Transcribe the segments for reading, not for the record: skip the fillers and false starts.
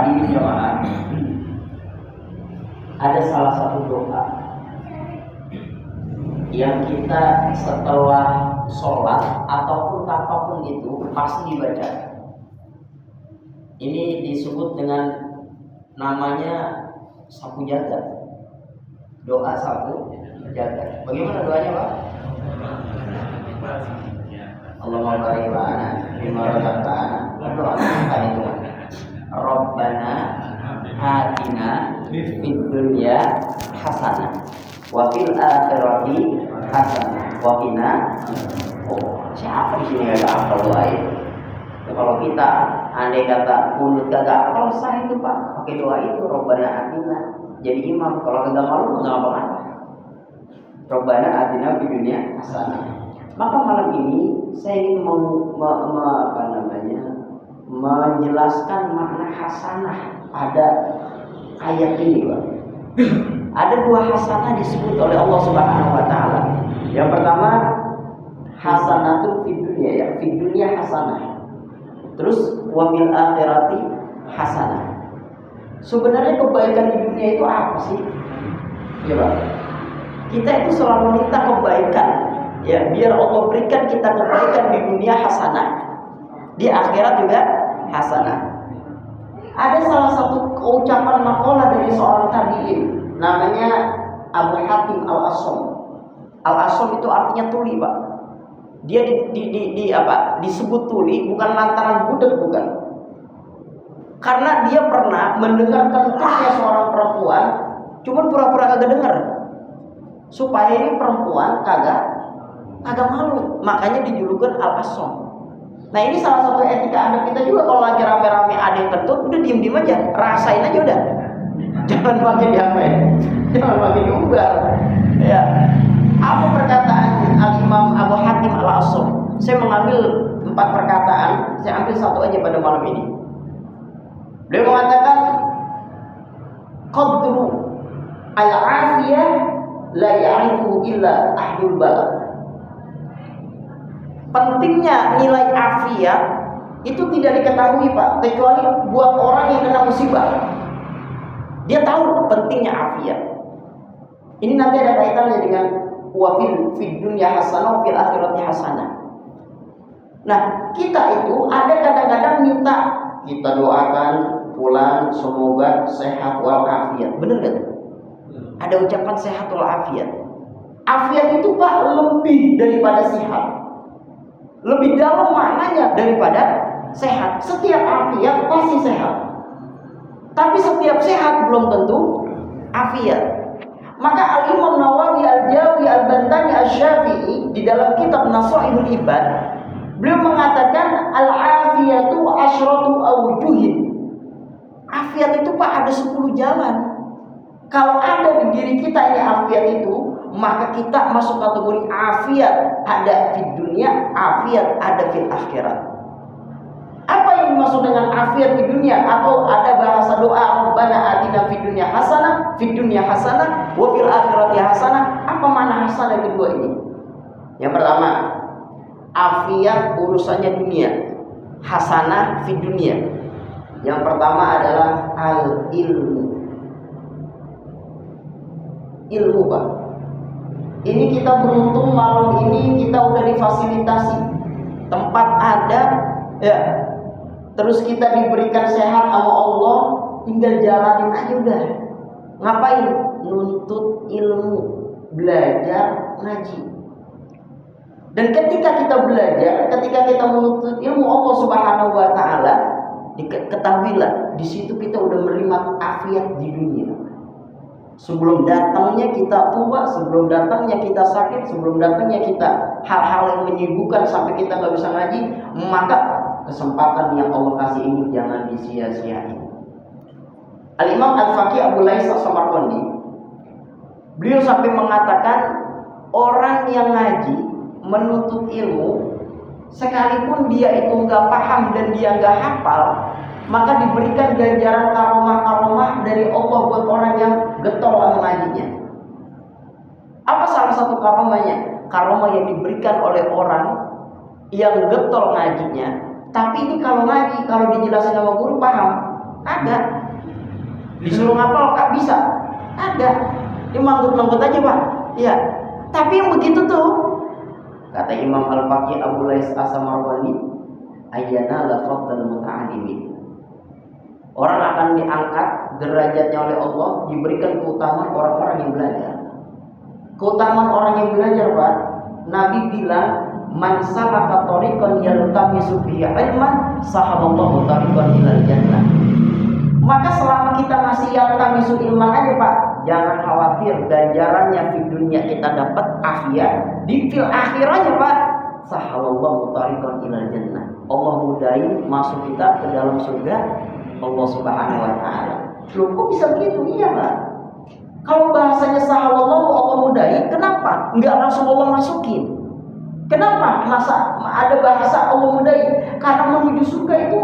Hadirin jamaah, ada salah satu doa yang kita setelah sholat ataupun apapun itu pasti dibaca. Ini disebut dengan namanya sapu jagat. Doa sapu jagat. Bagaimana doanya, Pak? Allahumma barik lana bima razaqtana. Doa apa itu? Rabbana atina fid dunya hasanah wa fil akhirati hasanah wa qina. Oh, siapa di sini enggak hafal doa itu? Ya, kalau kita andai kata mulut kagak hafal sah itu, Pak. Pakai doa itu Rabbana atina. Jadi imam kalau kagak malu enggak apa-apa. Rabbana atina fid dunya hasanah. Maka malam ini saya ingin menjelaskan makna hasanah pada ayat ini, Pak. Ada dua hasanah disebut oleh Allah Subhanahu wa taala. Yang pertama hasanatul fid dunya, ya, fid dunya hasanah. Terus wa fil akhirati hasanah. Sebenarnya kebaikan di dunia itu apa sih? Ya, Pak. Kita itu selalu minta kebaikan, ya, biar Allah berikan kita kebaikan di dunia hasanah, di akhirat juga hasanah. Ada salah satu ucapan makalah dari seorang tabi'in, namanya Abu Hatim Al-Asam. Al-Asam itu artinya tuli, Pak. Dia disebut tuli bukan lantaran budak, bukan. Karena dia pernah mendengar kentutnya seorang perempuan, cuman pura-pura kagak dengar, supaya ini perempuan kagak malu, makanya dijulukan Al-Asam. Nah, ini salah satu etika anak kita juga. Kalau lagi rame-rame ada yang kentut, udah diem-diem aja, rasain aja udah. Jangan makin diapain, jangan makin diumbar. Ya, apa perkataan Al-Imam Abu Hatim Al-Asam? Saya mengambil 4 perkataan, saya ambil satu aja pada malam ini. Beliau mengatakan, qadru al-afiyah la ya'rifu illa ahlul balad. Pentingnya nilai afiat itu tidak diketahui, Pak, kecuali buat orang yang kena musibah. Dia tahu pentingnya afiat. Ini nanti ada kaitannya dengan wa fid dunya hasanah wa fil akhirati hasanah. Nah, kita itu ada kadang-kadang minta, kita doakan pulang semoga sehat walafiat. Benar enggak? Ada ucapan sehat walafiat. Afiat itu, Pak, lebih daripada sehat. Lebih dalam maknanya daripada sehat. Setiap afiat pasti sehat, tapi setiap sehat belum tentu afiat. Maka Al-Imam Nawawi Al-Jawi Al-Bantani Asy-Syafi'i di dalam kitab Nasaihul Ibad, beliau mengatakan al-afiyatu asyratu awjuhin. Afiat itu, Pak, ada 10 jalan. Kalau ada di diri kita ini afiat itu, maka kita masuk kategori afiat ada di dunia, afiat ada di akhirat. Apa yang dimaksud dengan afiat di dunia? Atau ada bahasa doa Rabbana atina fid dunya hasanah, fid dunya hasanah, wa fil akhirati hasanah. Apa makna hasanah yang kedua ini? Yang pertama, afiat urusannya dunia, hasanah fid dunya. Yang pertama adalah al-ilmu. Ilmu, Pak. Ini kita beruntung malam ini kita udah difasilitasi, tempat ada, ya. Terus kita diberikan sehat sama Allah, tinggal jalanin aja udah. Ngapain? Nuntut ilmu, belajar, ngaji. Dan ketika kita belajar, ketika kita menuntut ilmu Allah Subhanahu wa taala, ketahuilah di situ kita udah menerima afiat di dunia. Sebelum datangnya kita tua, sebelum datangnya kita sakit, sebelum datangnya kita hal-hal yang menyibukkan sampai kita nggak bisa ngaji, maka kesempatan yang Allah kasih ini jangan disia-siain. Al-Imam Al-Faqih Abu Lais As-Samarqandi, beliau sampai mengatakan orang yang ngaji menuntut ilmu, sekalipun dia itu nggak paham dan dia nggak hafal, maka diberikan ganjaran karomah-karomah dari Allah buat orang yang getol mengajinya. Apa salah satu karomahnya? Karomah yang diberikan oleh orang yang getol ngajinya, tapi ini kalau ngaji, kalau dijelasin sama guru paham. Ada. Disuruh ngapal Kak bisa? Ada. Ini manggut-manggut aja Pak. Iya. Tapi yang begitu tuh, kata Imam Al-Faqih Abu Lais As-Samarwani, ayyana lafadhal muta'alimin. Orang akan diangkat derajatnya oleh Allah, diberikan keutamaan orang-orang yang belajar. Keutamaan orang yang belajar, Pak. Nabi bilang, man salaka tariqan yaltamisu fihi ilman, sahaballahu tariqan ilal jannah. Maka selama kita masih yaltamisu ilman aja, Pak, jangan khawatir ganjarannya di dunia kita dapat afiat, di fil akhirahnya, Pak, sahaballahu tariqan ilal jannah. Allah mudahi masuk kita ke dalam surga Allah Subhanahu wa taala. Loh, kok bisa begitu? Iya, Pak. Kalau bahasanya sahalallahu Allah mudahi, kenapa enggak langsung Allah masukin? Kenapa masa ada bahasa Allah mudahi? Karena menuju surga itu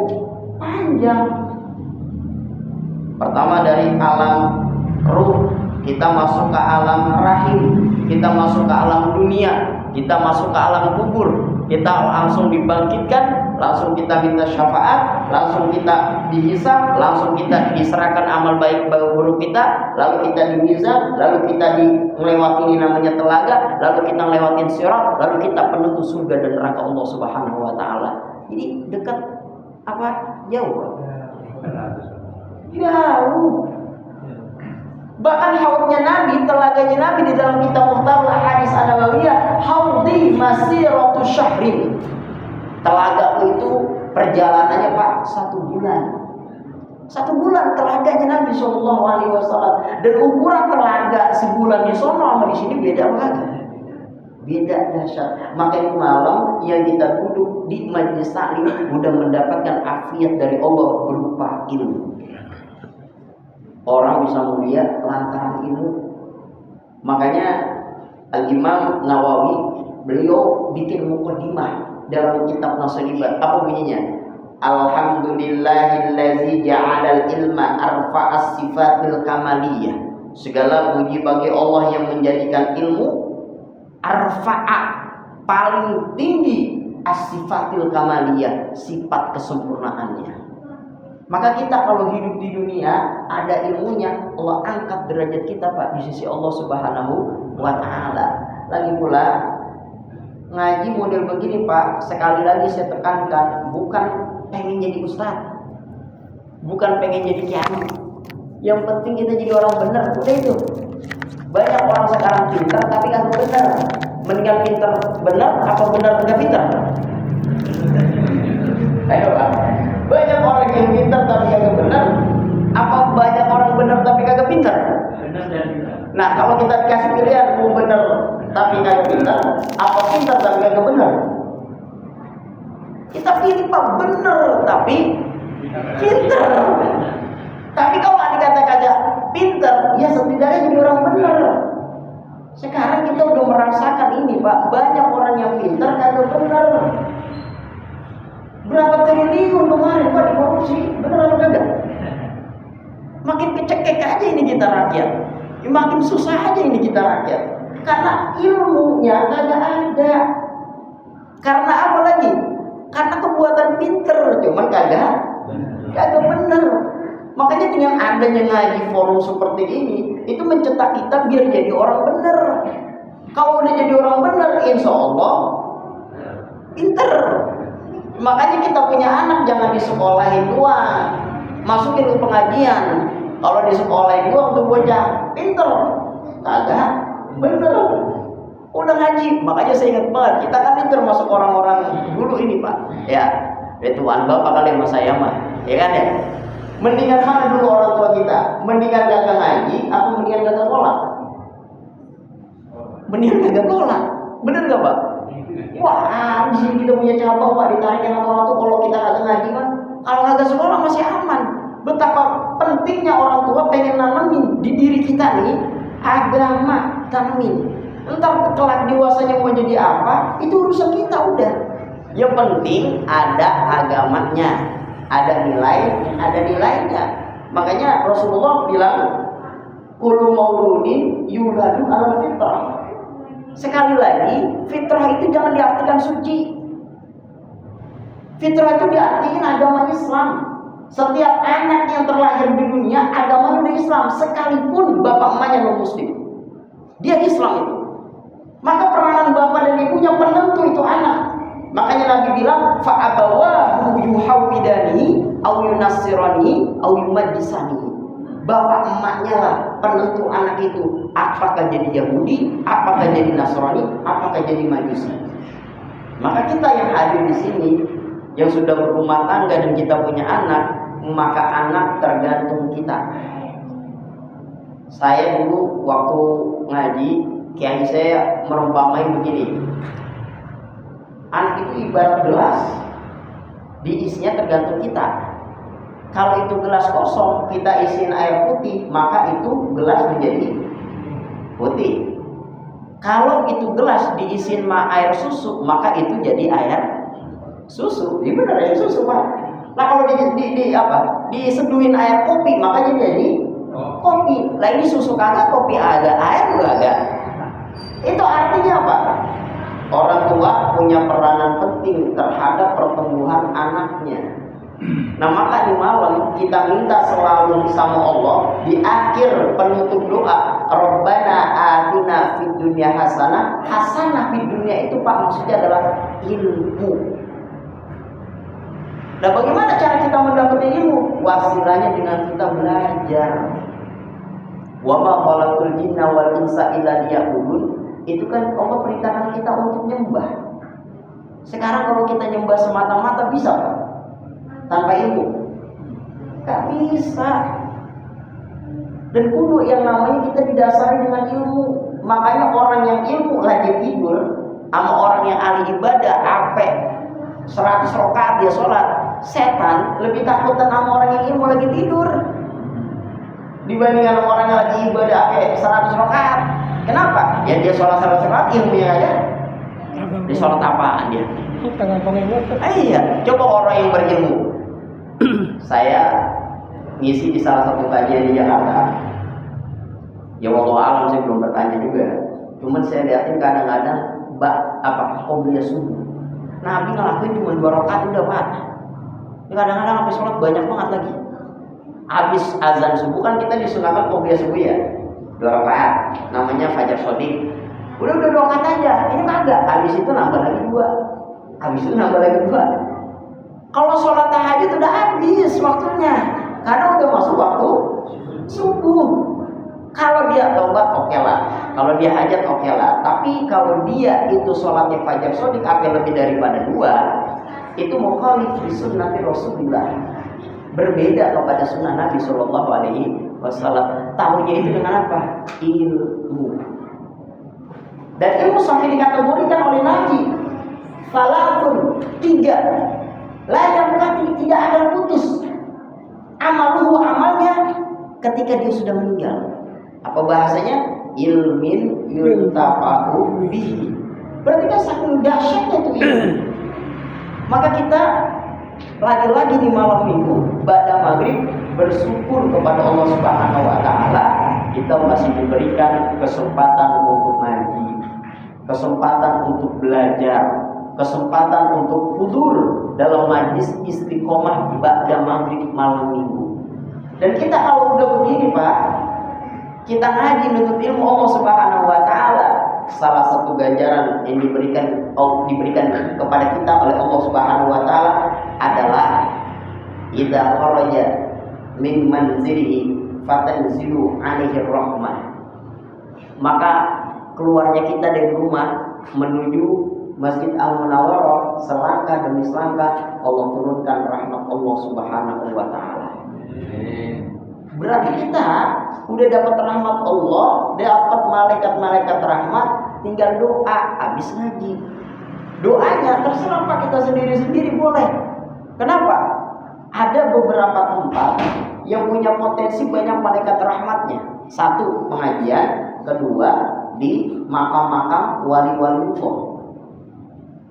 panjang. Pertama dari alam ruh, kita masuk ke alam rahim, kita masuk ke alam dunia, kita masuk ke alam kubur, kita langsung dibangkitkan, langsung kita minta syafaat, langsung kita dihisab, langsung kita diserahkan amal baik buruk kita, lalu kita dimizan, lalu kita melewati ini namanya telaga, lalu kita lewatin sirat, lalu kita penutup surga dan neraka Allah Subhanahu wa taala. Jadi dekat apa? Jauh. Jauh. Bahkan haudnya Nabi, telaganya Nabi di dalam kitab Muhtarul Ahadits An-Nabawiyah, haudi masiratu syahrin. Telaga itu perjalanannya Pak 1 bulan. 1 bulan telaganya Nabi SAW. Dan ukuran telaga sebulan di sono sama di sini beda banget. Beda dahsyat. Makanya malam yang kita duduk di majlis taklim mudah mendapatkan afiat dari Allah berupa ilmu. Orang bisa mulia lantaran ilmu. Makanya Al-Imam Nawawi beliau bikin mukadimah dalam kitab Nasalibat. Apa bunyinya? Alhamdulillahillazi ja'alal ilma arfa'as sifatil kamaliyah. Segala puji bagi Allah yang menjadikan ilmu arfa'a, paling tinggi, as-sifatil kamaliyah, sifat kesempurnaannya. Maka kita kalau hidup di dunia ada ilmunya, Allah angkat derajat kita Pak di sisi Allah Subhanahu wa taala. Lagi pula ngaji model begini Pak, sekali lagi saya tekankan, bukan pengen jadi ustaz, bukan pengen jadi kiai. Yang penting kita jadi orang benar, udah itu. Banyak orang sekarang pintar tapi kagak benar. Mendingan pintar benar apa benar enggak pintar? Ayo Pak. Banyak orang yang pintar tapi kagak benar, apa banyak orang benar tapi kagak pintar? Nah, kalau kita dikasih pilihan mau benar tapi kagak pintar, apa pintar tapi kagak benar? Kita pilih Pak benar tapi pintar. Tapi kalau nggak dikata kagak pintar, ya setidaknya jadi orang benar. Sekarang kita udah merasakan ini Pak, banyak orang yang pintar kagak benar. Berapa triliun kemarin Pak dikorupsi, benar apa kagak? Makin kecekek aja ini kita rakyat, makin susah aja ini kita rakyat. Karena ilmunya kagak ada. Karena apa lagi? Karena kebuatan pinter, cuman kagak benar. Makanya dengan adanya ngaji forum seperti ini, itu mencetak kita biar jadi orang benar. Kalau udah jadi orang benar, insya Allah pinter. Makanya kita punya anak jangan disekolahin doang, masukin ke pengajian. Kalau disekolahin doang tuh bocah pinter, kagak bener. Udah ngaji, makanya saya ingat banget, kita kan ini termasuk orang-orang dulu ini Pak. Ya, itu Bapak kali sama saya mah, ya kan ya. Mendingan mana dulu orang tua kita? Mendingan kagak ngaji, atau mendingan kagak kolak? Mendingan kagak kolak, bener gak Pak? Wah, di sini kita punya contoh Pak, ditarikin sama orang tua kalau kita kagak ngaji kan, kalau kagak sekolah masih aman. Betapa pentingnya orang tua pengen nanamin di diri kita nih agama, tanamin. Entar kelak dewasanya mau jadi apa, itu urusan kita udah. Yang penting ada agamanya, ada nilainya. Makanya Rasulullah bilang, kullu mauludin yuladu ala fitrah. Sekali lagi, fitrah itu jangan diartikan suci. Fitrah itu diartikan agama Islam. Setiap anak yang terlahir di dunia agamanya udah Islam, sekalipun bapak emaknya non muslim, dia Islam itu. Maka peranan bapak dan ibunya penentu itu anak. Makanya Nabi bilang fa'abawahu yuhawidani aw yunassirani aw yumajjisani. Bapak emaknya lah penentu anak itu, apakah jadi Yahudi, apakah jadi Nasrani, apakah jadi Majusi. Maka kita yang hadir di sini yang sudah berumah tangga dan kita punya anak, maka anak tergantung kita. Saya dulu waktu ngaji, kiai saya merumpamai begini. Anak itu ibarat gelas, diisinya tergantung kita. Kalau itu gelas kosong, kita isiin air putih, maka itu gelas menjadi putih. Kalau itu gelas diisiin air susu, maka itu jadi air susu. Ini benar air susu, Pak. Nah kalau diseduhin air kopi, makanya jadi kopi. Lah ini susu kagak, kopi ada, air juga ada. Itu artinya apa? Orang tua punya peranan penting terhadap pertumbuhan anaknya. Nah maka di malam kita minta selalu sama Allah di akhir penutup doa, Rabbana atina fid dunya hasanah. Hasanah fid dunya itu Pak maksudnya adalah ilmu. Nah bagaimana cara kita mendapatkan ilmu? Wasilahnya dengan kita belajar. Wa ma khalaqul jinna wal insa illa liya'budun. Itu kan Allah perintahkan kita untuk nyembah. Sekarang kalau kita nyembah semata-mata bisa Pak? Tanpa ilmu? Gak bisa. Dan kudu yang namanya kita didasari dengan ilmu. Makanya orang yang ilmu lagi tidur sama orang yang ahli ibadah ape 100 rakaat dia sholat, setan lebih takut sama orang yang ilmu lagi tidur dibandingkan orang yang lagi ibadah ape 100 rakaat. Kenapa? Ya dia sholat ilmunya aja. Dia sholat apaan dia? Iya, coba orang yang berilmu. Saya ngisi di salah satu kajian di Jakarta. Ya wallahu alam saya belum bertanya juga. Cuman saya lihatin kadang-kadang qobliyah subuh. Nabi ngelakuin cuma 2 rakaat udah Pak. Kadang-kadang sampai sholat banyak banget lagi. Habis azan subuh kan kita disunahkan qobliyah subuh ya. 2 rakaat, namanya fajar shodiq. Udah 2 rakaat aja, ini kagak. Habis itu nambah lagi 2. Habis itu nambah lagi 2. Kalau sholat tahajud udah habis waktunya, karena udah masuk waktu subuh. Kalau dia taubat oke lah, kalau dia hajat oke lah. Tapi kalau dia itu sholatnya fajar shodiq lebih daripada 2, itu mukhalif li sunnati Rasulillah. Berbeda kepada sunnah Nabi Shallallahu Alaihi Wasallam. Tahunya itu dengan apa? Ilmu. Dan ilmu sampai dikategorikan oleh Nabi. Falakun 3. Layak berarti tidak akan putus. Amaluhu amalnya ketika dia sudah meninggal. Apa bahasanya? Ilmin yuntafa'u bihi. Berarti kan saking dahsyatnya itu ilmu. Maka kita lagi-lagi di malam minggu ba'da maghrib bersyukur kepada Allah Subhanahu wa taala kita masih diberikan kesempatan untuk ngaji, kesempatan untuk belajar, kesempatan untuk hudur dalam majlis istiqomah di ba'da maghrib malam minggu. Dan kita kalau udah begini Pak, kita ngaji menuntut ilmu Allah Subhanahu wa taala, salah satu ganjaran yang diberikan kepada kita oleh Allah Subhanahu wa taala adalah idza kharaja min manzilihi fatanzilu alaihi rahmah. Maka keluarnya kita dari rumah menuju Masjid Al-Munawwarah, selangkah demi selangkah Allah turunkan rahmat Allah Subhanahu wa taala. Berarti kita udah dapat rahmat Allah, dapat malaikat-malaikat rahmat, tinggal doa habis ngaji. Doanya terserah Pak, kita sendiri-sendiri boleh. Kenapa? Ada beberapa tempat yang punya potensi banyak malaikat rahmatnya. 1 pengajian, 2 di makam-makam wali-wali Allah.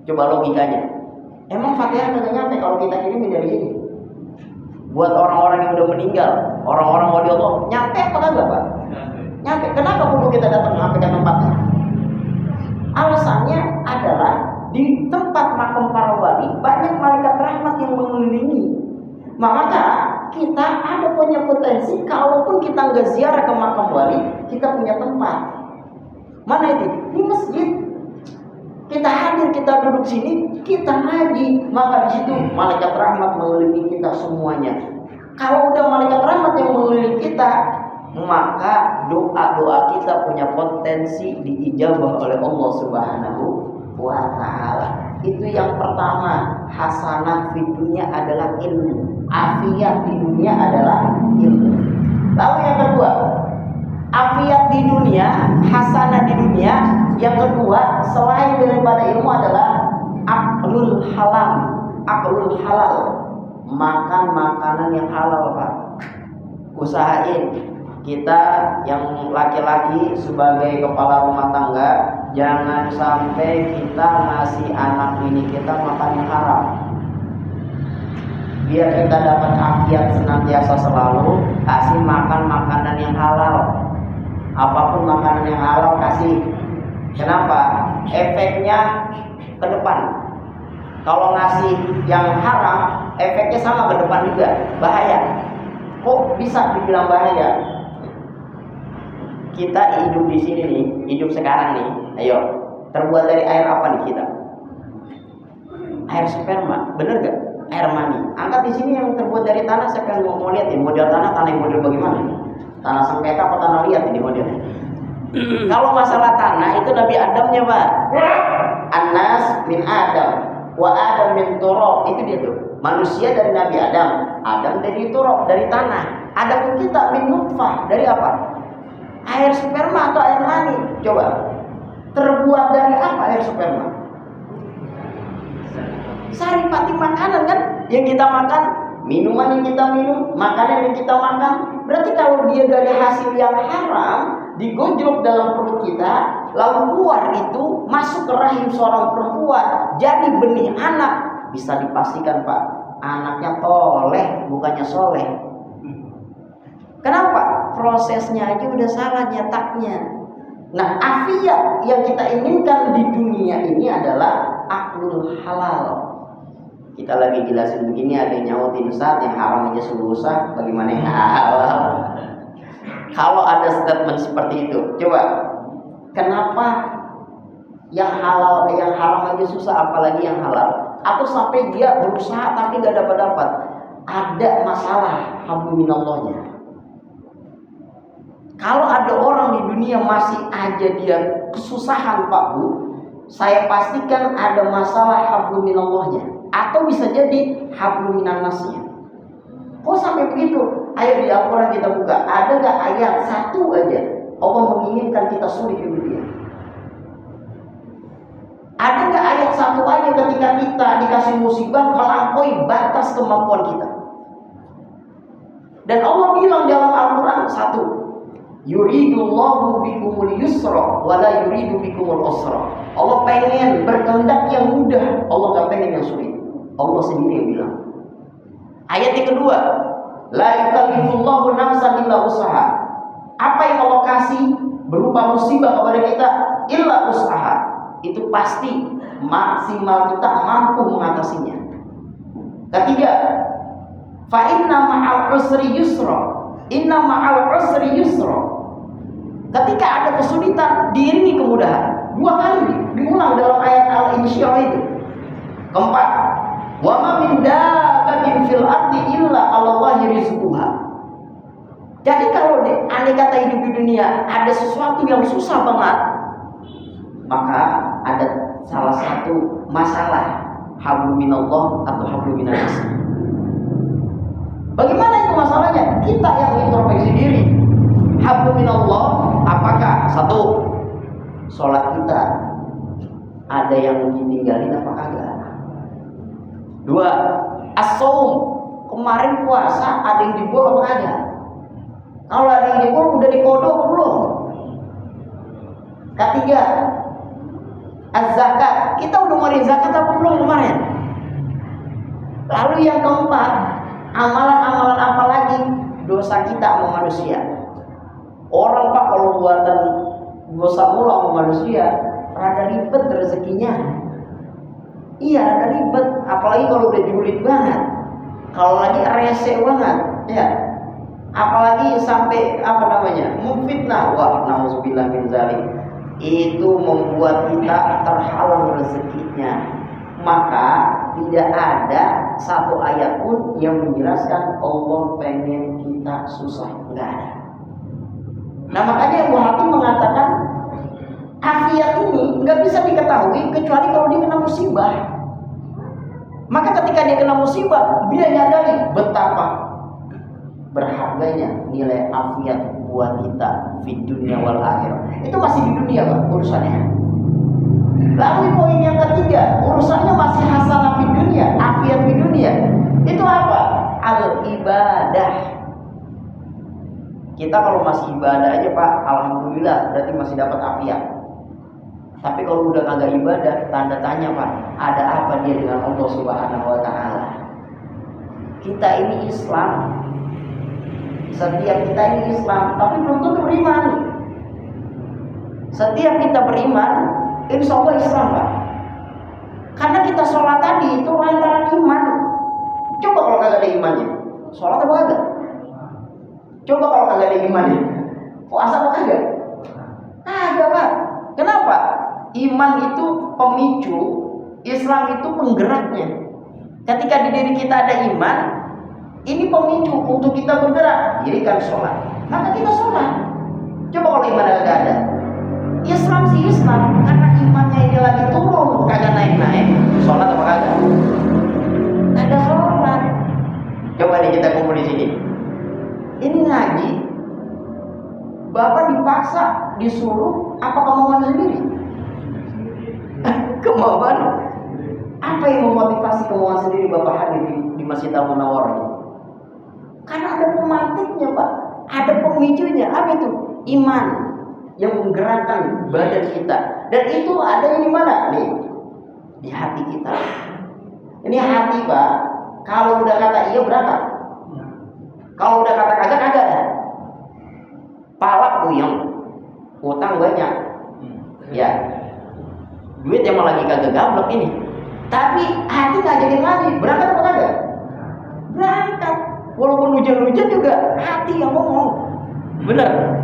Coba logikanya. Emang Fatihah kagak nyampe kalau kita kirimin dari sini? Buat orang-orang yang udah meninggal, orang-orang wali Allah, nyampe apa kagak Pak? Nyampe. Kenapa perlu kita datang sampai ke tempatnya? Alasannya adalah di tempat makam para wali banyak malaikat rahmat yang mengelilingi. Maka kita ada punya potensi, kalaupun kita nggak ziarah ke makam wali, kita punya tempat. Mana itu? Di masjid. Kita hadir, kita duduk sini, kita ngaji, maka di situ malaikat rahmat mengelilingi kita semuanya. Kalau udah malaikat rahmat yang mengelilingi kita, maka doa-doa kita punya potensi diijabah oleh Allah Subhanahu wa ta'ala. Itu yang pertama. Hasanah di dunia adalah ilmu, afiat di dunia adalah ilmu. Lalu yang kedua, afiat di dunia, hasanah di dunia. Yang kedua, selain daripada ilmu adalah aklul halal. Aklul halal, makan makanan yang halal, Pak. Usahain kita yang laki-laki sebagai kepala rumah tangga, jangan sampai kita ngasih anak ini kita makan yang haram. Biar kita dapat afiat senantiasa selalu, kasih makan makanan yang halal. Apapun makanan yang halal kasih. Kenapa? Efeknya ke depan. Kalau ngasih yang haram, efeknya sama ke depan juga, bahaya. Kok bisa dibilang bahaya? Kita hidup di sini nih, hidup sekarang nih. Ayo, terbuat dari air apa nih kita? Air sperma, bener gak? Air mani. Angkat di sini yang terbuat dari tanah. Saya pengen mau lihat nih model tanah yang model bagaimana? Tanah sengketa apa tanah liat ini modelnya? Kalau masalah tanah itu Nabi Adamnya, Pak. Anas min Adam, wa Adam min turab. Itu dia tuh. Manusia dari Nabi Adam, Adam dari turab, dari tanah. Adapun kita min nutfah, dari apa? Air sperma atau air mani. Coba, terbuat dari apa air sperma? Saripati makanan kan yang kita makan, minuman yang kita minum, makanan yang kita makan. Berarti kalau dia dari hasil yang haram, digojlok dalam perut kita, lalu keluar itu masuk ke rahim seorang perempuan, jadi benih anak, bisa dipastikan, Pak, anaknya toleh bukannya soleh. Kenapa? Prosesnya aja udah salah nyetaknya. Nah, afiat yang kita inginkan di dunia ini adalah aklul halal. Kita lagi jelasin begini, ada yang nyautin saat yang haram aja susah, bagaimana yang halal? Kalau ada statement seperti itu, coba, kenapa yang halal, yang haram aja susah, apalagi yang halal? Atau sampai dia berusaha tapi gak dapat-dapat? Ada masalah habluminallahnya. Kalau ada orang di dunia masih aja dia kesusahan, Pak Bu, saya pastikan ada masalah habluminallahnya. Atau bisa jadi habluminannasnya. Kok sampai begitu? Ayo di Al-Quran kita buka. Ada gak ayat satu aja Allah menginginkan kita sulit di dunia? Ada gak ayat satu aja ketika kita dikasih musibah melampaui batas kemampuan kita? Dan Allah bilang dalam Al-Quran satu, yuridullahu bikumul yusra wala yuridu bikumul usra. Allah pengen berkehendak yang mudah, Allah gak pengen yang sulit. Allah sendiri yang bilang. Ayat yang kedua, la yukallifullahu nafsan illa usaha. Apa yang Allah kasih berupa musibah kepada kita, illa usaha, itu pasti maksimal kita mampu mengatasinya. Ketiga, fa inna ma'al usri yusra. Inna ma'al usri yusra. Ketika ada kesulitan diiringi kemudahan. Dua kali diulang dalam ayat Al-Insyirah itu. Keempat, wa ma min dabbatin fil ardi illa 'alallahi rizquha. Jadi kalau andai kata hidup di dunia ada sesuatu yang susah banget, maka ada salah satu masalah habluminallah atau habluminannas. Bagaimana itu masalahnya? Kita yang introspeksi diri. Habluminallah, apakah satu, sholat kita ada yang ditinggalin apa kagak? Dua, as-shaum, kemarin puasa ada yang jebol apa kagak? Kalau ada yang jebol udah dikodok apa belum? Ketiga, az-zakat, kita udah ngeluarin zakat apa belum kemarin? Lalu yang keempat, amalan-amalan apa lagi? Dosa kita sama manusia. Orang, Pak, kalau buatan dosa mulu sama manusia, rada ribet rezekinya. Iya, rada ribet. Apalagi kalau udah julid banget, kalau lagi rese banget. Ya. Apalagi sampai memfitnah. Wah, nauzubillah min zalik. Itu membuat kita terhalang rezekinya. Maka tidak ada satu ayat pun yang menjelaskan Allah pengen kita susah. Enggak ada. Nah, makanya Abu Hatim mengatakan afiat ini nggak bisa diketahui kecuali kalau dia kena musibah. Maka ketika dia kena musibah, dia nyadari betapa berharganya nilai afiat buat kita di dunia wal akhirah. Itu masih di dunia, Pak, urusannya. Lalu poin yang ketiga, urusannya masih hasanah di dunia, afiat di dunia. Itu apa? Al-ibadah. Kita kalau masih ibadah aja, Pak, alhamdulillah berarti masih dapat afiat. Tapi kalau udah kagak ibadah, tanda tanya, Pak, ada apa dia dengan Allah Subhanahu wa taala? Kita ini Islam. Setiap kita ini Islam, tapi belum tentu beriman. Setiap kita beriman, insya Allah Islam, Pak. Karena kita sholat tadi itu lantaran iman. Coba kalau kagak ada imannya, sholat apa kagak? Coba kalau kagak ada imannya, puasa apa kagak? Kagak, Pak. Kenapa? Iman itu pemicu, Islam itu penggeraknya. Ketika di diri kita ada iman, ini pemicu untuk kita bergerak. Dirikan sholat, maka kita sholat. Coba kalau iman kagak ada, Islam sih Islam, karena imannya ini lagi turun, kagak naik-naik, sholat apa kagak? Ada sholat. Coba nih kita kumpul di sini. Ini ngaji, Bapak dipaksa, disuruh, apa kemauan sendiri? Kemauan? Apa yang memotivasi kemauan sendiri Bapak hadir di Masjid Al-Munawwar ini? Karena ada pemantiknya, Pak, ada pemicunya. Apa itu? Iman yang menggerakkan badan kita. Dan itu ada yang di mana? Nih, di hati kita. Ini hati, Pak. Kalau udah kata iya berangkat. Kalau udah kata kagak kagak ada. Palak puyeng, utang banyak. Ya. Duit emang lagi kagak gablek ini. Tapi hati nggak jadi lagi. Berangkat apa kagak? Berangkat. Walaupun hujan-hujan juga hati yang ngomong. Bener.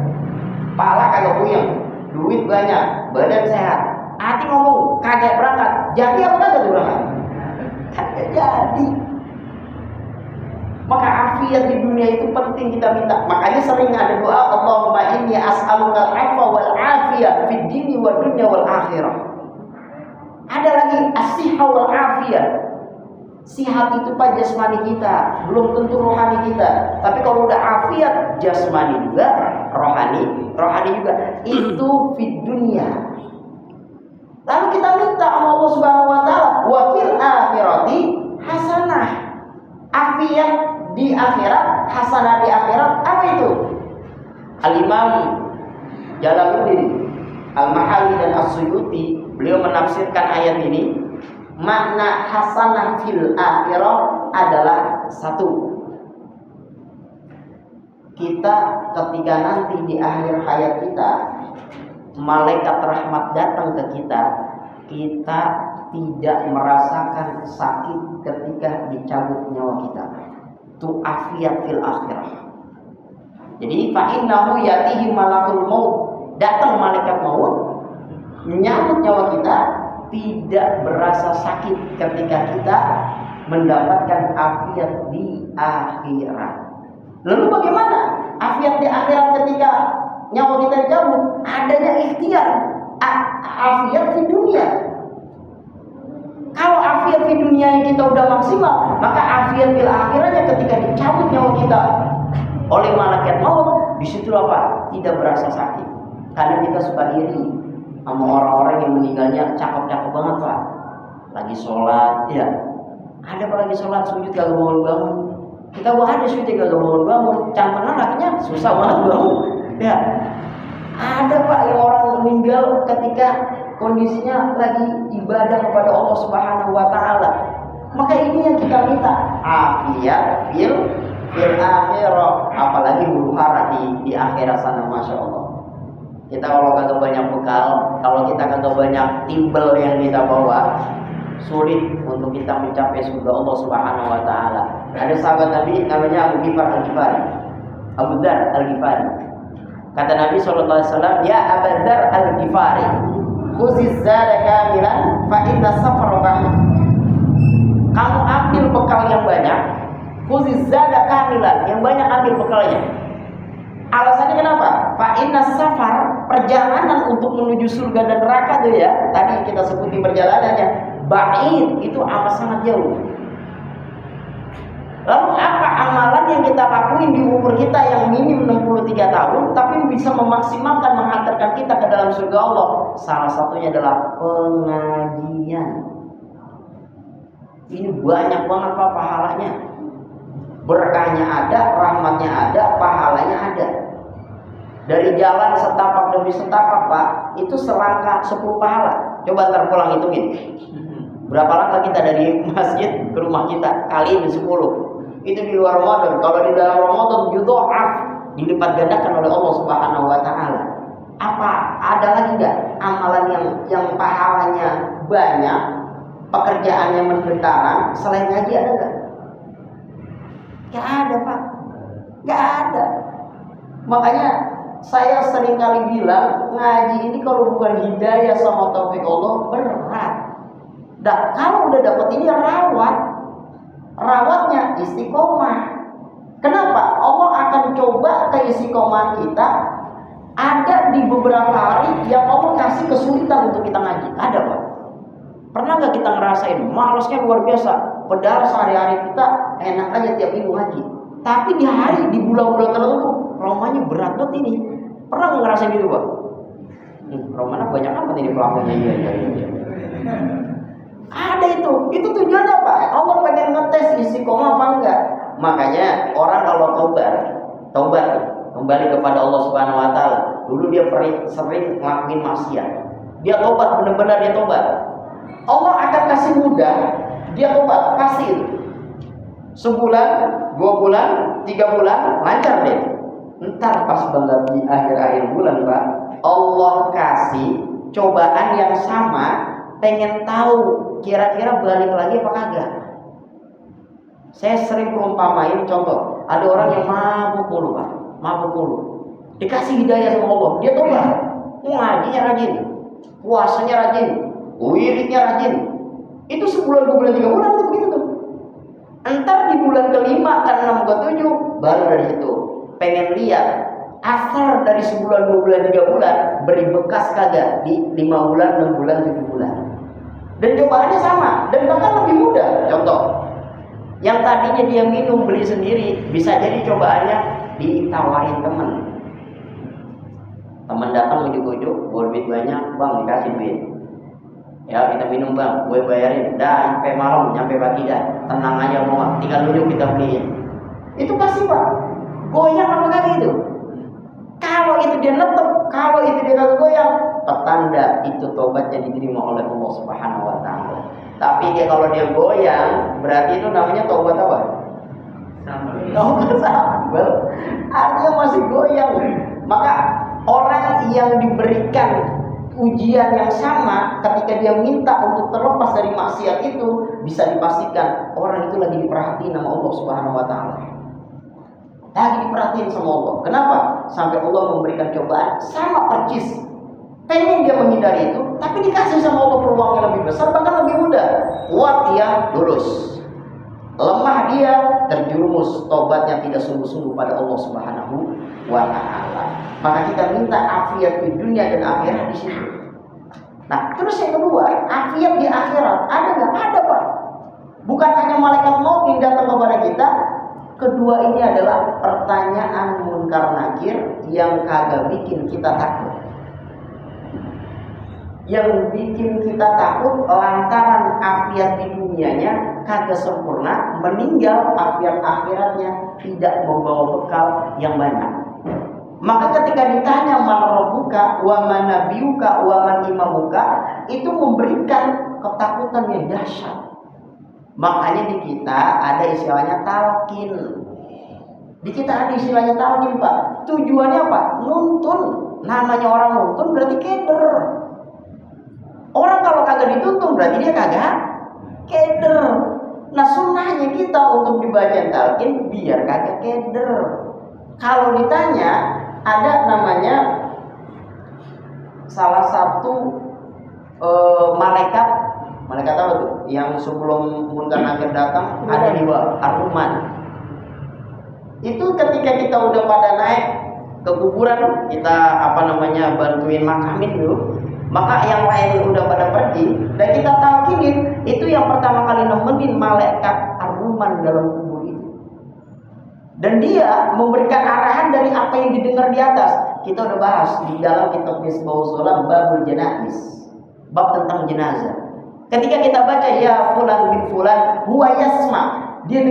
Pala kagak puyeng, duit banyak, badan sehat, hati ngomong kagak berangkat. Jadi apa kagak tuh berangkat? Kagak jadi. Maka afiat di dunia itu penting kita minta. Makanya sering ada doa, Allahumma inni as'aluka al-'afwa wal 'afiyah fid dini wad dunya wal akhirah. Ada lagi as-sihha wal 'afiyah. Sihat itu Pak jasmani kita, belum tentu rohani kita. Tapi kalau udah afiat jasmani juga, rohani juga. Itu fid dunia. Lalu kita minta sama Allah Subhanahu wa taala, wa fil akhirati hasanah. Afiat di akhirat, hasanah di akhirat. Apa itu? Al-Imam Jalaluddin Al-Mahalli dan As-Suyuti, beliau menafsirkan ayat ini, makna hasanah fil akhirah adalah satu. Kita ketika nanti di akhir hayat kita, malaikat rahmat datang ke kita, kita tidak merasakan sakit ketika dicabut nyawa kita. Itu afiat fil akhirah. Jadi fa innahu yatihi malakul maut, datang malaikat maut menyambut nyawa kita, tidak berasa sakit ketika kita mendapatkan afiat di akhirat. Lalu bagaimana afiat di akhirat ketika nyawa kita dicabut? Adanya ikhtiar, afiat di dunia. Kalau afiat di dunia yang kita udah maksimal, maka afiat di akhiratnya ketika dicabut nyawa kita oleh malaikat maut, di situ apa? Tidak berasa sakit. Karena kita suka iri sama orang-orang yang meninggalnya cakep-cakep banget, Pak. Lagi sholat, ya. Ada apa lagi sholat, sujud kagak bangun-bangun. Kita ada sujud kagak bangun-bangun. Cantengan lakinya susah banget bangun. Ya. Ada, Pak, yang orang meninggal ketika kondisinya lagi ibadah kepada Allah Subhanahu wa taala. Maka ini yang kita minta, afiat fil akhirah, apalagi huru hara di akhirat sana, Masya Allah. Kita kalau kagak banyak bekal, kalau kita kagak banyak timbel yang kita bawa, sulit untuk kita mencapai surga Allah Subhanahu wa taala. Ada sahabat Nabi namanya Abu Ghifar Al-Ghifari. Abu Dzar Al-Ghifari. Kata Nabi sallallahu alaihi wasallam, "Ya Abu Dzar Al-Ghifari, khuziz zada kamilan fa inna safara ba'id." Kamu ambil bekal yang banyak, khuziz zada kamilan, yang banyak ambil bekalnya. Alasannya kenapa? Fa inna safar, perjalanan untuk menuju surga dan neraka tuh ya. Tadi kita sebutin perjalanannya, ba'id, itu amat sangat jauh. Lalu apa amalan yang kita lakuin di umur kita yang minim 63 tahun tapi bisa memaksimalkan menghantarkan kita ke dalam surga Allah? Salah satunya adalah pengajian. Ini banyak banget Pak pahalanya. Berkahnya ada, rahmatnya ada, pahalanya ada. Dari jalan setapak demi setapak Pak, itu selangkah 10 pahala. Coba ntar pulang hitungin. Berapa langkah kita dari masjid ke rumah kita? Kaliin 10. Itu di luar Ramadan. Kalau di dalam Ramadan yudha'af, dilipat gandakan oleh Allah Subhanahu wa taala. Apa ada lagi enggak amalan yang pahalanya banyak, pekerjaannya membentaran, selain ngaji ada enggak? Enggak ada, Pak. Enggak ada. Makanya saya sering kali bilang, ngaji ini kalau bukan hidayah sama taufik Allah berat. Dan kalau udah dapat ini rawatnya istiqomah. Kenapa? Allah akan coba keistiqomahan kita. Ada di beberapa hari yang Allah kasih kesulitan untuk kita ngaji. Ada Pak. Pernah nggak kita ngerasain malasnya luar biasa? Padahal sehari-hari kita enak aja tiap minggu ngaji. Tapi di bulan-bulan tertentu romanya berat banget ini. Pernah nggak ngerasain gitu Pak? Romanya banyak amat ini pelakunya. Iya. Ada itu tujuannya apa? Allah pengen ngetes istiqomah apa enggak. Makanya orang kalau taubat kembali kepada Allah Subhanahu wa taala. Dulu dia sering ngelakuin maksiat. Dia tobat, benar-benar dia tobat. Allah akan kasih mudah, dia tobat, kasih itu. Sebulan, 2 bulan, 3 bulan, lancar deh. Entar pas banget di akhir-akhir bulan Pak, Allah kasih cobaan yang sama. Pengen tahu kira-kira balik lagi apa kagak. Saya sering perumpamain contoh, ada orang yang mabuk mulu Pak, mabuk mulu. Dikasih hidayah sama Allah, dia tobat, ngajinya rajin, puasanya rajin, wiridnya rajin. Itu sebulan, 2 bulan, 3 bulan itu begitu tuh. Entar di bulan ke-5, ke-6, ke-7 baru dari situ pengen lihat asar dari sebulan, 2 bulan, 3 bulan beri bekas kagak di 5 bulan, 6 bulan, 7 bulan. Dan cobaannya sama, dan bahkan lebih mudah. Contoh, yang tadinya dia minum beli sendiri, bisa jadi cobaannya ditawarin teman datang ujuk-ujuk, bawa duit banyak, bang dikasih duit. Ya kita minum bang, gue bayarin. Dah sampai malam, nyampe pagi dah. Tenang aja mau, tinggal duduk kita beliin. Itu pasti Pak, goyang apa kali itu? Kalau itu dia netep, kalau itu dia kagak goyang, petanda itu tobatnya diterima oleh Allah Subhanahu wa taala. Tapi kalau dia goyang, berarti itu namanya tobat apa? Tobat sambal. Artinya masih goyang. Maka orang yang diberikan ujian yang sama ketika dia minta untuk terlepas dari maksiat itu, bisa dipastikan orang itu lagi diperhatiin sama Allah Subhanahu wa taala. Lagi diperhatiin sama Allah. Kenapa? Sampai Allah memberikan cobaan sama percis. Pengen dia menghindari itu, tapi dikasih sama Allah peluang yang lebih besar, bahkan lebih mudah. Kuat dia lulus, lemah dia terjerumus, tobatnya tidak sungguh-sungguh pada Allah Subhanahu wa taala. Maka kita minta afiat di dunia dan akhirat di situ. Nah, terus yang kedua, afiat di akhirat ada nggak? Ada Pak. Bukan hanya malaikat maut yang datang kepada kita. Kedua ini adalah pertanyaan munkar nakir yang kagak bikin kita takut. Yang bikin kita takut lantaran afiat di dunianya kagak sempurna, meninggal afiat akhiratnya tidak membawa bekal yang banyak. Maka ketika ditanya man rabbuka wa man nabiyuka wa man imamuka, itu memberikan ketakutan yang dahsyat. Makanya di kita ada istilahnya talqin. Di kita ada istilahnya talqin Pak. Tujuannya apa? Nuntun. Namanya orang nuntun berarti keder. Orang kalau kagak dituntun berarti dia kagak keder. Nah sunnahnya kita untuk dibaca talqin biar kagak keder. Kalau ditanya, ada namanya salah satu malaikat apa tuh? Yang sebelum Munkar Nakir datang ada dua, Ar-Ruman. Itu ketika kita udah pada naik ke kuburan, kita bantuin makamin dulu. Maka yang lain udah pada pergi dan kita talqinin, itu yang pertama kali nemenin malaikat Ar-Ruman dalam kubur itu. Dan dia memberikan arahan dari apa yang didengar di atas. Kita udah bahas di dalam kitab Misbahus Shalah babul janaiz, bab tentang jenazah. Ketika kita baca ya fulan bin fulan huwa yasma, dia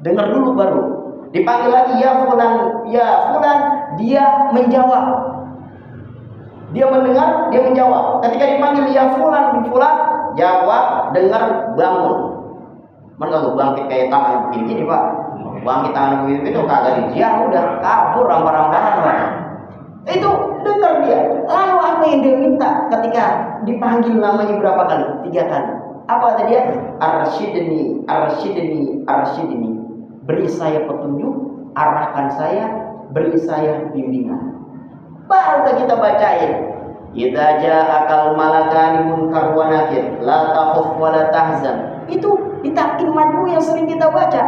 dengar dulu baru dipanggil lagi ya fulan, dia menjawab. Dia mendengar, dia menjawab. Ketika dipanggil ya fulan bin fulan, jawab, dengar, bangun. Mana kalau bangkit kayak tangan begini Pak, bangkit tangan begini itu kagak dia udah kabur rambar-rambaran Pak. Itu dengar dia. Lalu apa yang dia minta ketika dipanggil namanya berapa kali? 3 kali. Apa kata dia? Arsyidni, arsyidni, arsyidni. Beri saya petunjuk, arahkan saya, beri saya bimbingan. Baru kita bacain. Idza ja'akal malakani munkar wa nakir, la takhuf wa la tahzan. Itu di talqin majmu yang sering kita baca.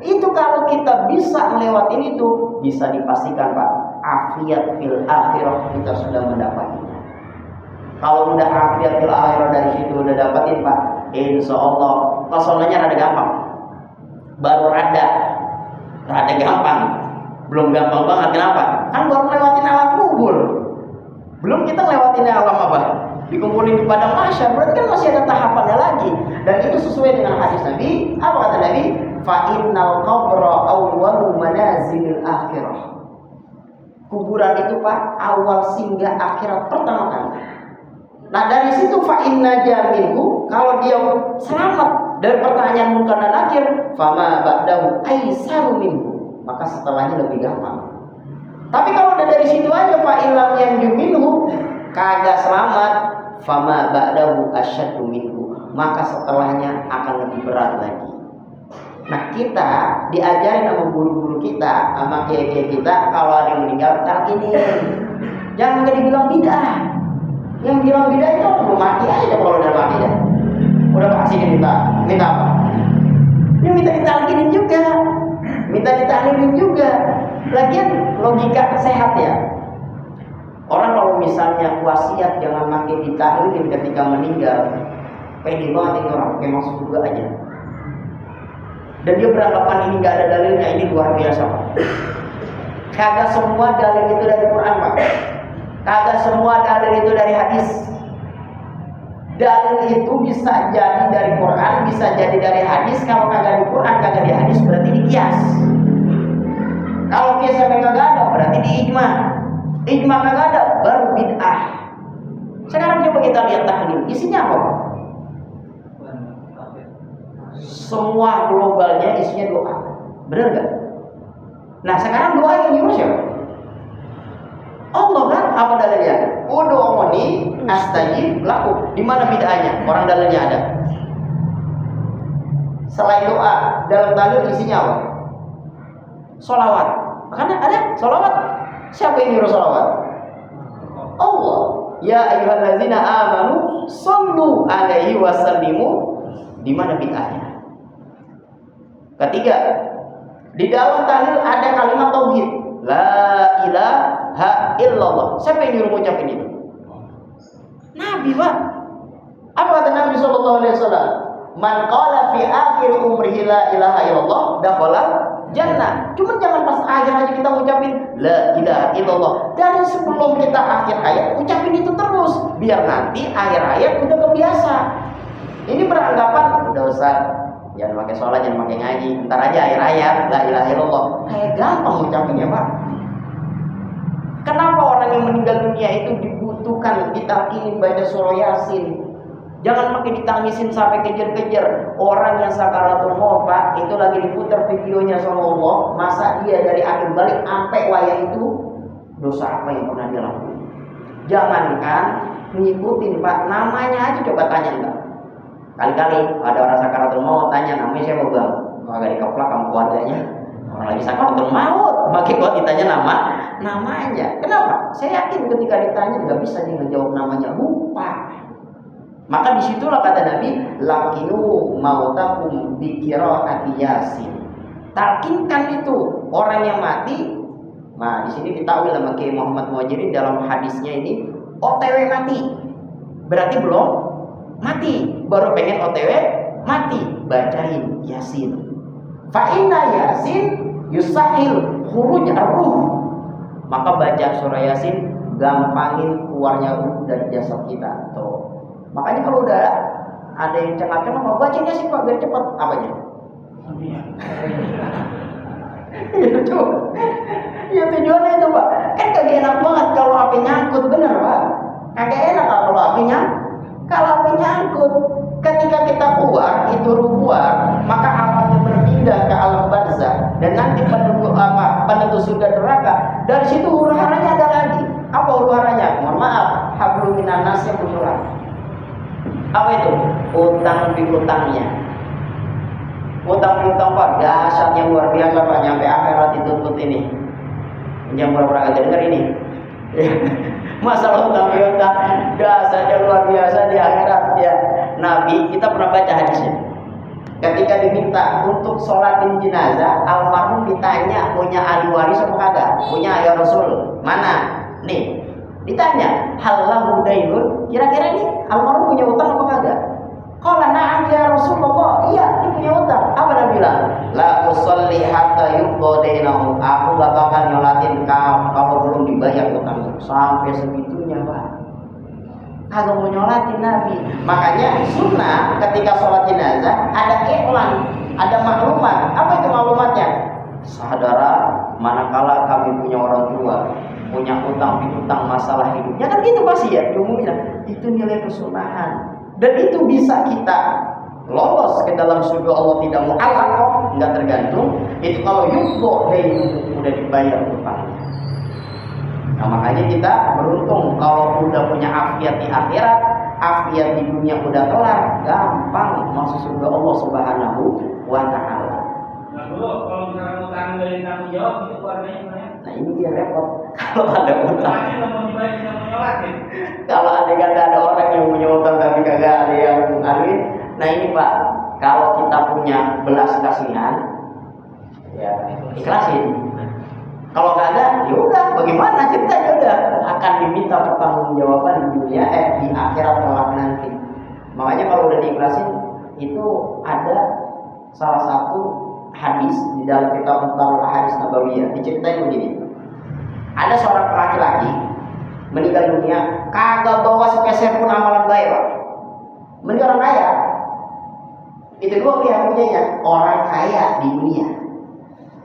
Itu kalau kita bisa melewatin itu, bisa dipastikan Pak, afiat fil akhirah kita sudah mendapatnya. Kalau udah afiat fil akhirah dari situ udah dapatin Pak, insyaallah kosongannya rada gampang. Baru rada gampang. Belum gampang banget, kenapa? Kan baru lewatin alam kubur. Belum kita lewatin alam apa? Dikumpulin di padang mahsyar, berarti kan masih ada tahapannya lagi. Dan itu sesuai dengan hadis Nabi. Apa kata Nabi? Fa innal qabra awwalu manazilil akhirah. Kuburan itu Pak, awal singgah akhirat pertama kali. Nah dari situ fa inna jaminhu, kalau dia selamat dari pertanyaan munkar dan nakir, fama ba'dahu aisaru minhu, maka setelahnya lebih gampang. Tapi kalau udah dari situ aja Pak ilam yang juminhu kagak selamat, fama ba'dahu asyaddu minhu, maka setelahnya akan lebih berat lagi. Nah kita diajarin sama guru-guru kita, sama kiai-kiai kita, kalau ada yang meninggal talqinin. Jangan nggak dibilang bid'ah. Yang bilang bid'ah itu belum mati aja, kalau udah mati dah. Udah pasti minta apa? Dia minta ditalqinin juga. Minta ditahlimin juga. Lagian logika sehat ya. Orang kalau misalnya wasiat jangan makin ditahlilin ketika meninggal, pede banget ini orang, kayak masuk juga aja. Dan dia beranggapan ini nggak ada dalilnya, ini luar biasa Pak. Kagak semua dalil itu dari Quran Pak. Kagak semua dalil itu dari hadis. Dalil itu bisa jadi dari Quran, bisa jadi dari hadis. Kalau kagak di Quran, kagak di hadis, berarti di kias. Kalau kias sampai kagak ada, berarti di ijma. Ijma kagak ada, baru bid'ah. Sekarang coba kita lihat tahlil, isinya apa? Semua globalnya isinya doa, benar gak? Nah sekarang doa yang nyuruh siapa? Allah kan? Apa dalilnya? Ud'uuni astajib lakum. Di mana bid'ahnya? Orang dalilnya ada. Selain doa, dalam dalil isinya apa? Sholawat. Makanya ada sholawat. Siapa yang nyuruh sholawat? Allah. Ya ayyuhallazina amanu shallu alaihi wasallimu. Di mana bid'ahnya? Ketiga, di dalam tahlil ada kalimat tauhid. La ilaha illallah. Siapa yang nyuruh ngucapin itu? Nabi Pak. Apa kata Nabi SAW? Man qala fi akhir umrihi la ilaha illallah dakhala jannah. Cuma jangan pas akhir aja kita ngucapin la ilaha illallah. Dari sebelum kita akhir hayat ucapin itu terus, biar nanti akhir hayat udah kebiasa. Ini beranggapan udah usah, jangan pakai sholat, jangan pakai ngaji, ntar aja akhir hayat la ilaha illallah. Kayak gampang ngucapinnya Pak. Kenapa orang yang meninggal dunia itu dibutuhkan ditalqinin baca surah Yasin? Jangan pakai ditangisin sampai kejar-kejar. Orang yang sakaratul maut Pak, itu lagi diputar videonya sama Allah, masa dia dari akhir balik sampai wayang itu dosa apa yang pernah dia lakukan? Jangankan ngikutin Pak, namanya aja coba tanya enggak. Kali-kali ada orang sakaratul maut tanya namanya siapa bang? Agak dikeplak sama keluarganya. Orang lagi sakaratul maut, makin kuat ditanya namanya. Kenapa? Saya yakin ketika ditanya nggak bisa dia menjawab namanya, lupa. Maka disitulah kata Nabi, lakinu mautakum biqiraati Yasin. Talkinkan itu orang yang mati. Nah, di sini ditakwil sama Kiai Muhammad Muhajirin dalam hadisnya ini, OTW mati. Berarti belum mati, baru pengen OTW mati, bacain Yasin. Fa inna Yasin yusahil khuruj ar-ruh. Maka baca surah Yasin gampangin keluarnya ruh dari jasad kita. Tuh. Makanya kalau udah ada yang cengak-cengak mau baca Yasin Pak biar cepat apanya? Ya coba. Ya tujuannya itu Pak. Kan kagak enak banget kalau api nyangkut, bener Pak. Kagak enak kalau apinya. Kalau api nyangkut, ketika kita keluar, itu keluar, maka alamnya berpindah ke alam barzah dan nanti penentu surga neraka. Dari situ huru-haranya ada lagi. Apa huru-haranya? Mohon maaf, hablum minan nas yang bersurah. Apa itu? Utang piutangnya. Utang piutang Pak, dahsyat yang luar biasa Pak, nyampe akhirat dituntut ini. Yang pura-pura agak dengar ini. Masalah utang piutang dahsyatnya luar biasa di akhirat ya. Nabi kita pernah baca hadisnya. Ketika diminta untuk sholatin jenazah, almarhum ditanya punya ahli waris apa kagak? Punya ya Rasul. Mana? Nih, ditanya hal lahu dainun, kira-kira nih almarhum punya utang apa kagak? Qala na'am ya Rasulullah. Iya, dia punya utang. Apa Nabi bilang? La usolli hatta yuqda dainahu. Aku gak bakal nyolatin kau kalau belum dibayar utangnya. Sampai segitunya, Pak. Kagak mau nyolatin Nabi. Makanya sunnah ketika sholat jenazah ada iklan, ada maklumat. Apa itu maklumatnya? Saudara, manakala kami punya orang tua, punya utang piutang masalah hidupnya, kan gitu pasti ya diumumin. Itu nilai kesunahan. Dan itu bisa kita lolos ke dalam surga Allah tidak mau kok nggak tergantung. Itu kalau yukbo dari udah dibayar utangnya. Nah makanya kita beruntung kalau udah punya afiat di akhirat, afiat di dunia udah kelar, gampang masuk surga Allah Subhanahu wa Ta'ala. Nah dulu kalau misalnya utang dari tanggung jawab itu keluarganya gimana? Nah ini dia repot. Kalau ada utang, nyolatin. kalau ada orang yang punya utang tapi kagak ada yang anuin. Nah ini Pak, kalau kita punya belas kasihan, ya ikhlasin. Kalau nggak ada, ya udah, bagaimana ceritanya udah akan diminta pertanggungjawaban di dunia, di akhirat kelak nanti. Makanya kalau udah diikhlasin, itu ada salah satu hadis di dalam kitab Muhtarul Ahadits Nabawiyah diceritain begini. Ada seorang laki-laki meninggal dunia, kagak bawa sepeser pun amalan baik Pak. Meninggal orang kaya. Itu dua pilihan punyanya, orang kaya di dunia.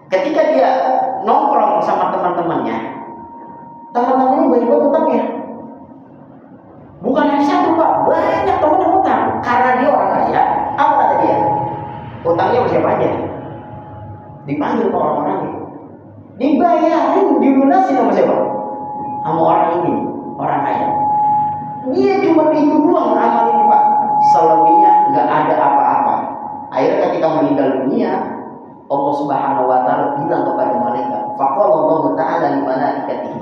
Ketika dia nongkrong sama teman-temannya banyak utangnya. Bukan hanya satu Pak, banyak teman yang utang. Karena dia orang kaya, apa kata dia? Utangnya sama siapa aja? Dipanggil ke orang-orangnya, dibayarin, dilunasi sama siapa? Sama orang ini, orang kaya. Dia cuma itu doang amal ini Pak. Selebihnya nggak ada apa-apa. Akhirnya ketika meninggal dunia, Allah Subhanahu wa Ta'ala bilang kepada malaikat, faqala Allah Ta'ala li malaikatihi,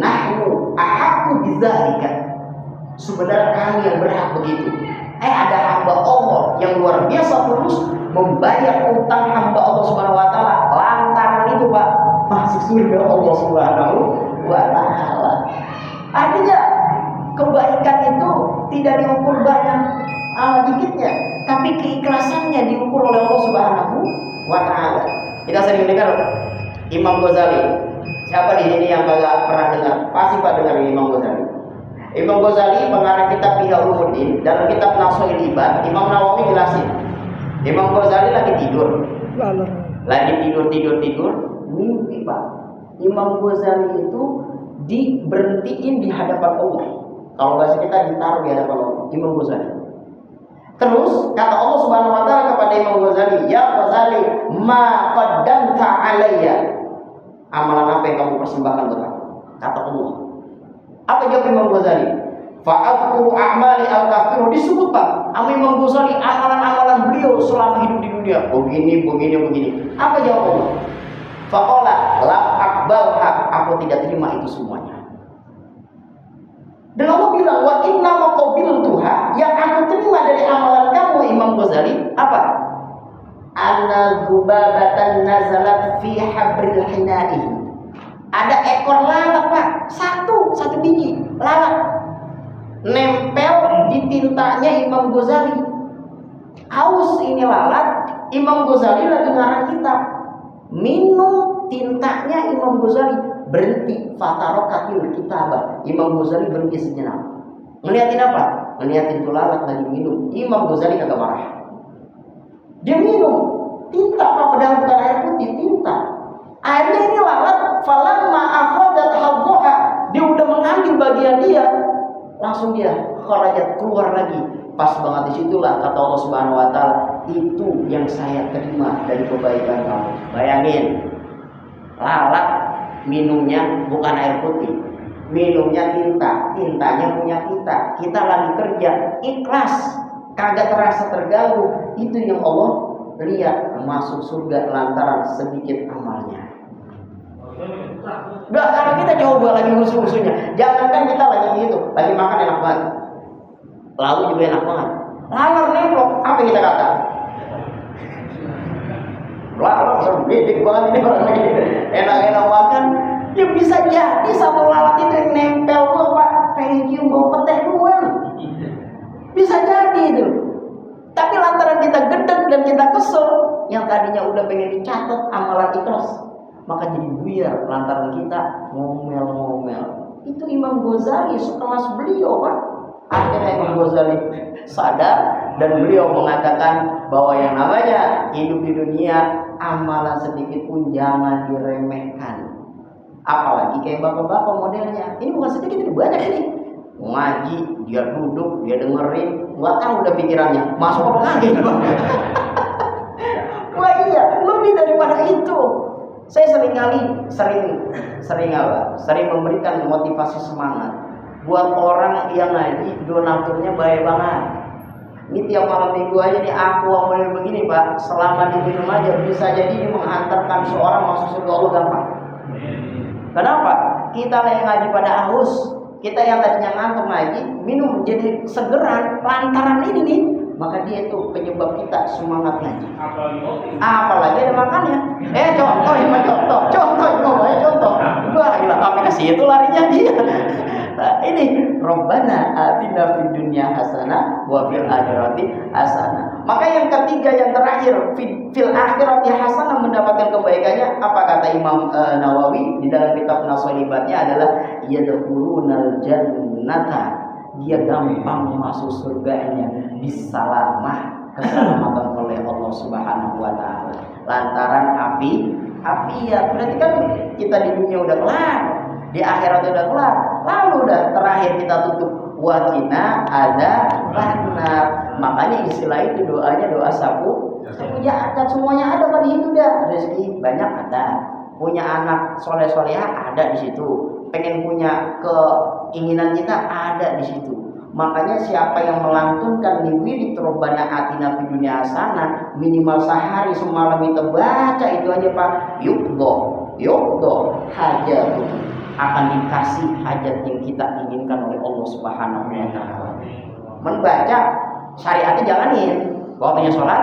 nahnu ahaqqu bidzalika. Sebenarnya kami yang berhak begitu. Ada hamba Allah yang luar biasa tulus membayar utang hamba Allah Subhanahu wa Ta'ala. Lantaran itu Pak, masuk surga Allah Subhanahu wa Ta'ala. Artinya kebaikan itu tidak diukur banyak dikitnya, tapi keikhlasannya diukur oleh Allah Subhanahu wa Ta'ala. Kita sering dengar Imam Ghazali. Siapa di sini yang kagak pernah dengar? Pasti Pak dengar Imam Ghazali. Imam Ghazali pengarang kitab Ihya Ulumuddin, dalam kitab Nashul Ibad, Imam Nawawi jelasin. Imam Ghazali lagi tidur. Tidur, mimpi Pak. Imam Ghazali itu diberhentiin di hadapan Allah. Kalau bahasa kita ditaruh di hadapan Allah, Imam Ghazali. Terus kata Allah Subhanahu wa Ta'ala kepada Imam Ghazali, ya Ghazali, ma qaddamta alayya. Amalan apa yang kamu persembahkan buat aku? Kata Allah. Apa jawab Imam Ghazali? Fa'adhkuru a'mali al-kafiru, disebut Pak sama Imam Ghazali amalan-amalan beliau selama hidup di dunia begini. Apa jawab Allah? Faqala lam aqbalha, aku tidak terima itu semuanya. Dan Allah bilang wa inna maqabiltuha, yang aku terima dari amalan kamu Imam Ghazali apa? Anna dzubabatan nazalat fi habril hinai. Ada ekor lalat, Pak. Satu biji lalat nempel di tintanya Imam Ghazali. Haus ini lalat, Imam Ghazali lagi ngarang kitab. Minum tintanya Imam Ghazali, berhenti. Fatarokatil kitabah, Imam Ghazali berhenti sejenak. Ngeliatin apa? Ngeliatin tuh lalat lagi minum. Imam Ghazali kagak marah. Dia minum tinta, Pak, padahal bukan air putih, tinta. Airnya ini lalat. Falamma akhradat hadduha, dia udah mengambil bagian dia, langsung dia kharajat, keluar lagi. Pas banget disitulah kata Allah Subhanahu Wa Taala, itu yang saya terima dari kebaikan kamu. Bayangin, lalat minumnya bukan air putih, minumnya tinta, tintanya punya kita. Kita lagi kerja ikhlas, kagak terasa terganggu. Itu yang Allah lihat, masuk surga lantaran sedikit amalnya. Udah, kalau kita coba lagi musuh-musuhnya, jangankan kita lagi gitu, lagi makan enak banget, lauk juga enak banget, lalar nemplok, apa kita kata? Lalar sembidik banget ini orang lagi enak-enak makan. Ya bisa jadi satu lalat itu yang nempel tuh, Pak, pengen cium bau petek doang. Bisa jadi itu. Tapi lantaran kita gedeg dan kita kesel, yang tadinya udah pengen dicatat amalan ikhlas, maka jadi buyar lantaran kita ngomel-ngomel. Itu Imam Ghazali sekelas beliau, Pak. Akhirnya Imam Ghazali sadar dan beliau mengatakan bahwa yang namanya hidup di dunia, amalan sedikit pun jangan diremehkan. Apalagi kayak bapak-bapak modelnya. Ini bukan sedikit, ini banyak ini. Ngaji, dia duduk, dia dengerin, nggak tahu udah pikirannya masuk apa kagak. Wah iya, lebih daripada itu. Saya sering memberikan motivasi semangat buat orang yang ngaji, donaturnya baik banget. Ini tiap malam minggu aja nih aku mulai begini, Pak. Selama diminum aja bisa jadi ini menghantarkan seorang masuk surga Allah gampang. Kenapa? Kita yang ngaji pada haus, kita yang tadinya ngantuk ngaji, minum jadi segeran lantaran ini nih. Maka dia itu penyebab kita semangat ngaji. Apalagi ada makannya. Contoh. Wah, gila, aplikasi itu larinya dia. Nah, ini Rabbana atina fid dunya hasanah wa fil akhirati hasanah. Maka yang ketiga, yang terakhir, fil akhirati hasanah, mendapatkan kebaikannya. Apa kata Imam Nawawi di dalam kitab Nasolibatnya adalah yadkhulunal jannata, dia gampang masuk surganya bisalamah, keselamatan oleh Allah Subhanahu Wa Taala lantaran afiyat. Berarti kan kita di dunia udah kelar, di akhirat udah kelar, lalu udah terakhir kita tutup wakina ada rahmat. Makanya istilah itu doanya doa sapu jahat, semuanya ada pada itu dah. Rezeki banyak ada, punya anak soleh solehah ada di situ, pengen punya keinginan kita ada di situ. Makanya siapa yang melantunkan wirid Rabbana atina fid dunya hasanah minimal sehari semalam itu baca itu aja, Pak, yukdo hajat, akan dikasih hajat yang kita inginkan oleh Allah Subhanahu Wa Taala. Membaca syariatnya jalanin, waktunya sholat,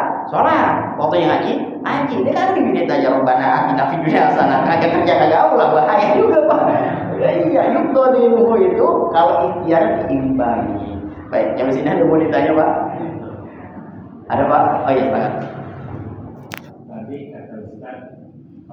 waktunya ngaji. Ini kan dibidik aja Rabbana atina fid dunya hasanah, kagak kerja kagak Allah, bahaya juga, Pak. Iya, yukdo itu kalau ikhtiar diimbangi. Baik, yang di sini ada mau ditanya, Pak? Ada, Pak? Oh iya, Pak.